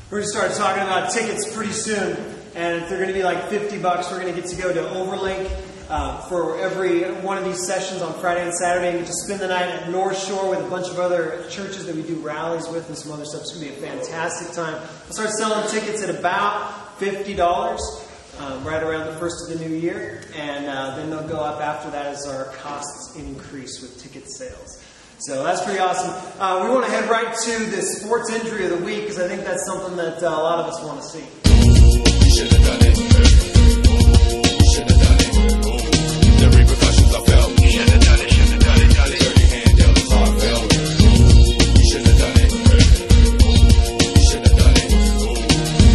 We're going to start talking about tickets pretty soon, and if they're going to be like $50, we're going to get to go to Overlink for every one of these sessions on Friday and Saturday, and get to spend the night at North Shore with a bunch of other churches that we do rallies with and some other stuff. It's going to be a fantastic time. We'll start selling tickets at about $50 right around the first of the new year, and then they'll go up after that as our costs increase with ticket sales. So that's pretty awesome. We want to head right to the sports injury of the week because I think that's something that a lot of us want to see. You should have done it. You should have done it. The repercussions I felt. You should have done it. Should have done it. Done it. Dirty hand dealt as I felt. You should have done it. You should have done it.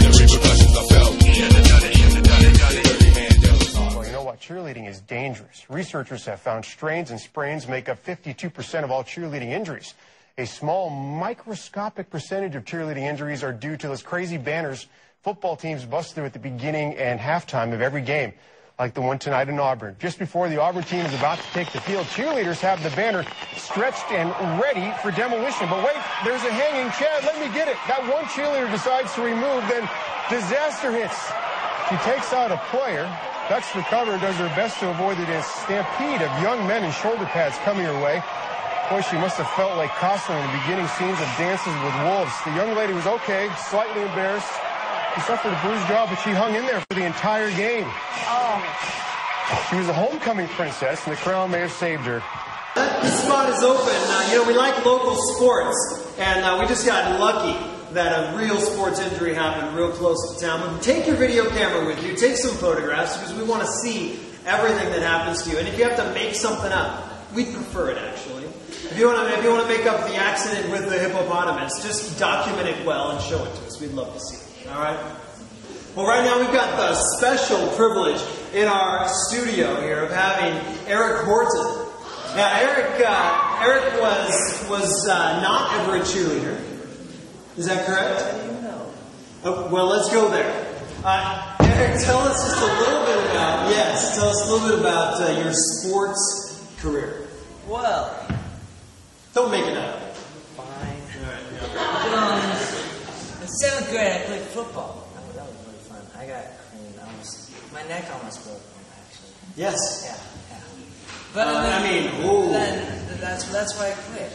The repercussions I felt. You should have done it. Should have done it. Done it. Dirty hand dealt as I felt. Well, you know what? Cheerleading is dangerous. Researchers have found strains and sprains make up 52% of all cheerleading injuries. A small, microscopic percentage of cheerleading injuries are due to those crazy banners football teams bust through at the beginning and halftime of every game, like the one tonight in Auburn. Just before the Auburn team is about to take the field, cheerleaders have the banner stretched and ready for demolition. But wait, there's a hanging. Chad, let me get it. That one cheerleader decides to remove, then disaster hits. She takes out a player, ducks for cover, and does her best to avoid the stampede of young men in shoulder pads coming her way. Boy, she must have felt like Costner in the beginning scenes of Dances with Wolves. The young lady was okay, slightly embarrassed. She suffered a bruised jaw, but she hung in there for the entire game. Oh. She was a homecoming princess, and the crown may have saved her. This spot is open. We like local sports, and we just got lucky that a real sports injury happened real close to town. But take your video camera with you. Take some photographs, because we want to see everything that happens to you. And if you have to make something up, we'd prefer it, actually. If you want to make up the accident with the hippopotamus, just document it well and show it to us. We'd love to see it. All right? Well, right now we've got the special privilege in our studio here of having Eric Horton. Now, Eric was not ever a cheerleader. Is that correct? I didn't know. Oh, well, let's go there. Eric, tell us just a little bit about your sports career. Well, don't make it up. Fine. All right. In 7th grade, I played football. Oh, that was really fun. I got my neck almost broke, actually. Yes. Yeah. But then that's why I quit.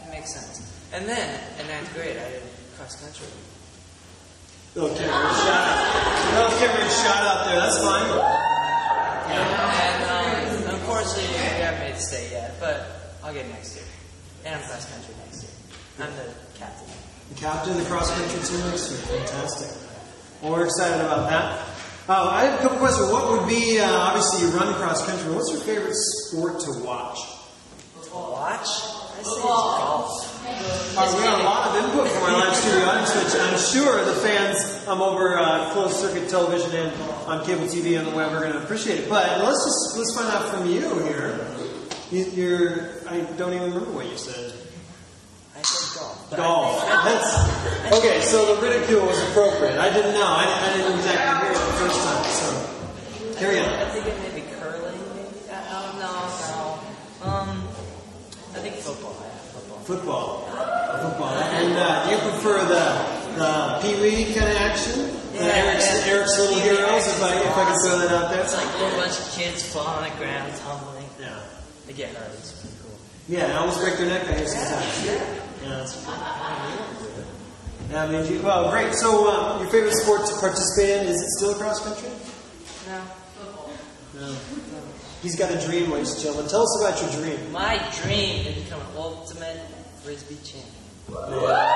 It makes sense. And then in 9th grade, I did cross country. Little Cameron shot out there. That's fine. Yeah. And unfortunately, we haven't made the state yet, but I'll get next year. And I'm cross country next year. I'm the captain. The captain of the cross country team next year. Fantastic. Well, we're excited about that. I have a couple questions. What would be, obviously you run cross country, what's your favorite sport to watch? Watch? I say golf. We got a lot of input from our live studio audience, which I'm sure the fans over closed circuit television and on cable TV and the web are going to appreciate it. But let's find out from you here. I don't even remember what you said. I said golf. Golf. Okay, so the ridicule was appropriate. I didn't know. I didn't exactly hear it the first time. So carry on. I think it may be curling. Maybe. No. I think football. Football. And do you prefer the Pee-wee kind of action? Yeah, Eric's Little Heroes, if I can throw that out there. It's like a little bunch of kids fall on the ground, tumbling. Yeah. They get hurt. It's pretty cool. Yeah, and almost break their neck, I hear sometimes. Yeah, that's cool. Yeah, well, great. So, your favorite sport to participate in, is it still cross country? No. No. He's got a dream, ladies and gentlemen. Tell us about your dream. My dream is to become an ultimate Frisbee champion. Yeah.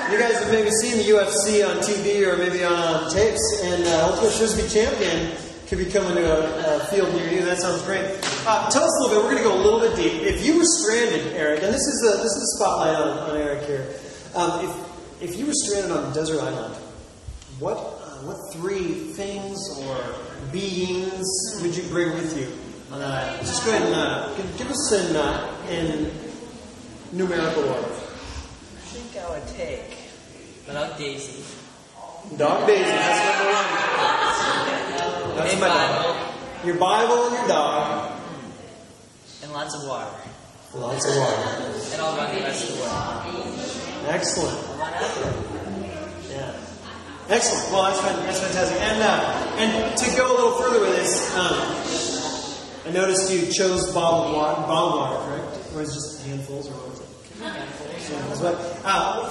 You guys have maybe seen the UFC on TV or maybe on tapes, and Ultimate Frisbee Champion could be coming to a field near you. That sounds great. Tell us a little bit. We're going to go a little bit deep. If you were stranded, Eric, and this is the spotlight on Eric here. If you were stranded on a desert island, what 3 things or beings would you bring with you? Just go ahead and give us in numerical order. I think I would take the dog Daisy. Dog Daisy, that's number 1. That's my Bible. dog. Your Bible and your dog. And lots of water. Lots of water. And I'll run the rest of the way. Excellent. Come on out there. Yeah. Excellent. Well, that's fantastic. And to go a little further with this, I noticed you chose bottled water, correct? Or is it just handfuls, or what was it? Handfuls. But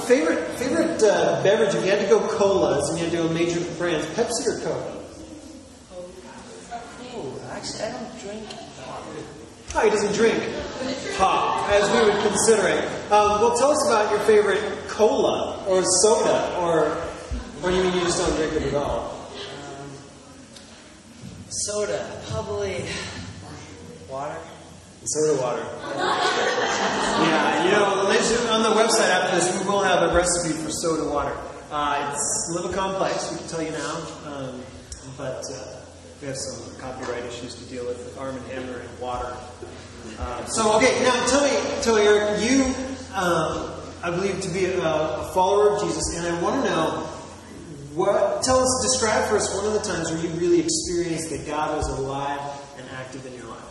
favorite beverage? If you had to go colas and you had to go major brands, Pepsi or Coke? Actually, I don't drink hot. Oh, he doesn't drink hot, as we would consider it. Well, tell us about your favorite cola or soda, or you mean you just don't drink it at all? Soda, probably water. Soda water. Yeah, you know, on the website after this, we will have a recipe for soda water. It's a little complex, we can tell you now, but we have some copyright issues to deal with Arm & Hammer and water. So, okay, now tell me, Eric, you, I believe to be a follower of Jesus, and I want to know, describe for us one of the times where you really experienced that God was alive and active in your life.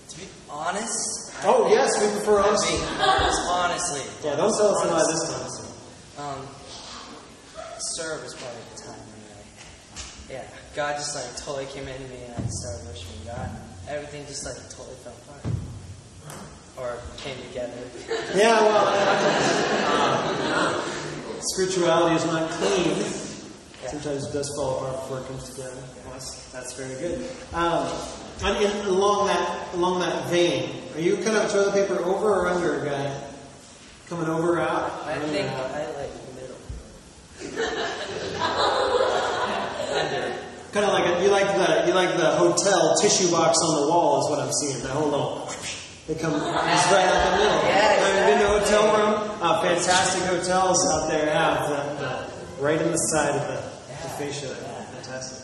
To be honest. Oh, yes, we prefer honesty. Honestly. Yeah, don't tell us a lie this time. Serve was probably the time when God just like totally came into me and I started worshiping God. Everything just like totally fell apart. Or came together. Yeah, well, spirituality is not clean. Yeah. Sometimes it does fall apart before it comes together. Yes, that's very good. And along that vein, are you kind of a toilet paper over or under guy? Coming over or out? I think I like the middle. Under. Kind of like you like the hotel tissue box on the wall is what I'm seeing. That whole little they come it's right out the middle. Yeah, exactly. I've been to a hotel room. Fantastic hotels out there have that right in the side of the fascia. Yeah. Fantastic.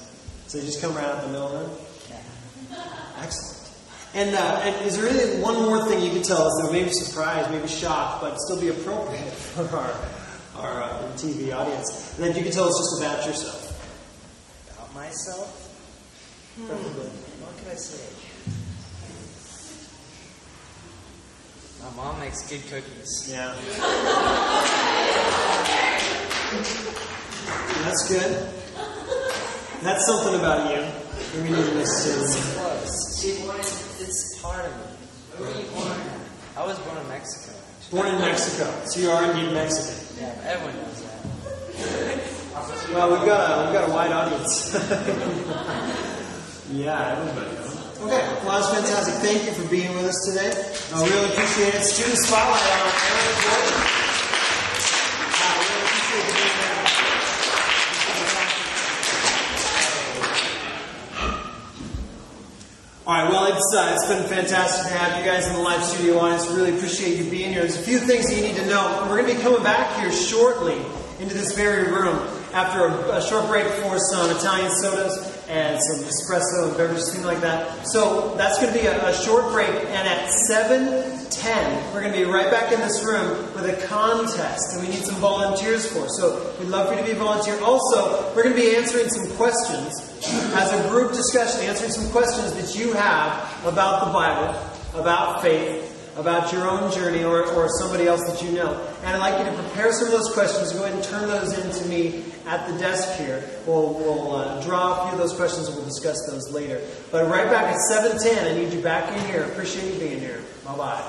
So you just come right out the middle then? Yeah. Excellent. And is there really one more thing you could tell us that may be surprised, maybe shocked, but still be appropriate for our TV audience? And that you could tell us just about yourself. About myself? What can I say? My mom makes good cookies. Yeah. That's good. That's something about you. We need to It's close. It's part of me. Where were you born? I was born in Mexico, actually. Born in Mexico. So you are indeed Mexican. Yeah, but everyone knows that. Well, we've got a wide audience. Yeah, everybody knows. Okay, well, that's fantastic. Thank you for being with us today. I really appreciate it. Student Spotlight on Aaron Bauer. I really appreciate you being there. All right, well, it's been fantastic to have you guys in the live studio audience. Really appreciate you being here. There's a few things that you need to know. We're going to be coming back here shortly into this very room after a short break for some Italian sodas and some espresso and beverages, things like that. So that's going to be a short break, and at 7:10, we're going to be right back in this room with a contest, and we need some volunteers for. So we'd love for you to be a volunteer. Also, we're going to be answering some questions as a group discussion, answering some questions that you have about the Bible, about faith, about your own journey or somebody else that you know. And I'd like you to prepare some of those questions. Go ahead and turn those in to me at the desk here. We'll draw a few of those questions and we'll discuss those later. But right back at 7:10, I need you back in here. Appreciate you being here. Bye-bye.